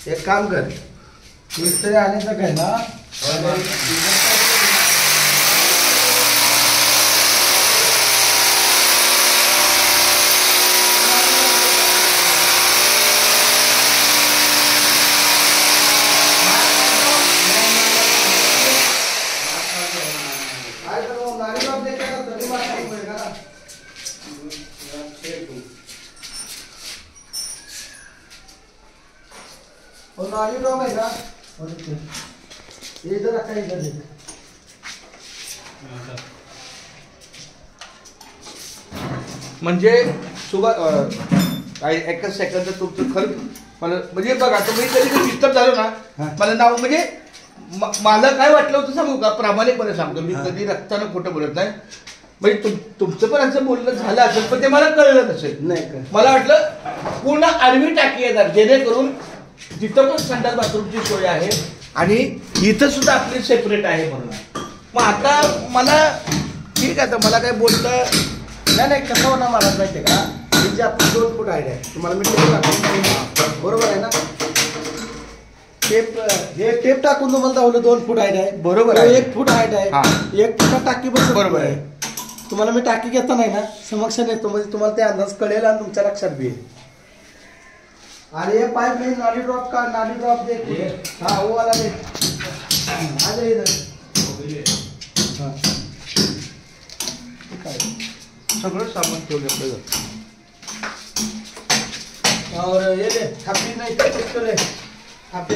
एक काम कर, मिस्त्री आले तर काय ना म्हणजे एकच सेकंद तुमचं खरं मला म्हणजे बघा तुम्ही कधी डिस्टर्ब झालो ना मला नाव म्हणजे मला काय वाटलं होतं सांगू का प्रामाणिकपणे सांगतो मी कधी रक्तानं खोटं बोलत नाही म्हणजे तुमचं पण असं बोलणं झालं असेल पण ते मला कळलं नसेल नाही मला वाटलं पूर्ण आडवी टाकी येणार जेणेकरून तिथं पण संडास बाथरूमची सोय आहे आणि इथं सुद्धा आपली सेपरेट आहे म्हणून मग आता मला ठीक आहे तर मला काय बोलतं नाही कसं होणार मला माहिती आहे का जे आपण 2 फूट हाईट आहे तुम्हाला मी टेप टाकून बरोबर आहे ना टेप टाकून तुम्हाला दावलं 2 फूट हाईट आहे बरोबर आहे 1 फूट हाईट आहे 1 फूट टाकी बस बरोबर आहे तुम्हाला मी टाकी घेता नाही ना समक्ष नेतो म्हणजे तुम्हाला ते अंदाज कळेल आणि तुमच्या लक्षात बी येईल आणि हे पाईप नाही नाली ड्रॉप दे हा वो वाला दे आ जाइए इधर सगळं सामान ठेवलं और ये ले थापी नहीं तो ले थापी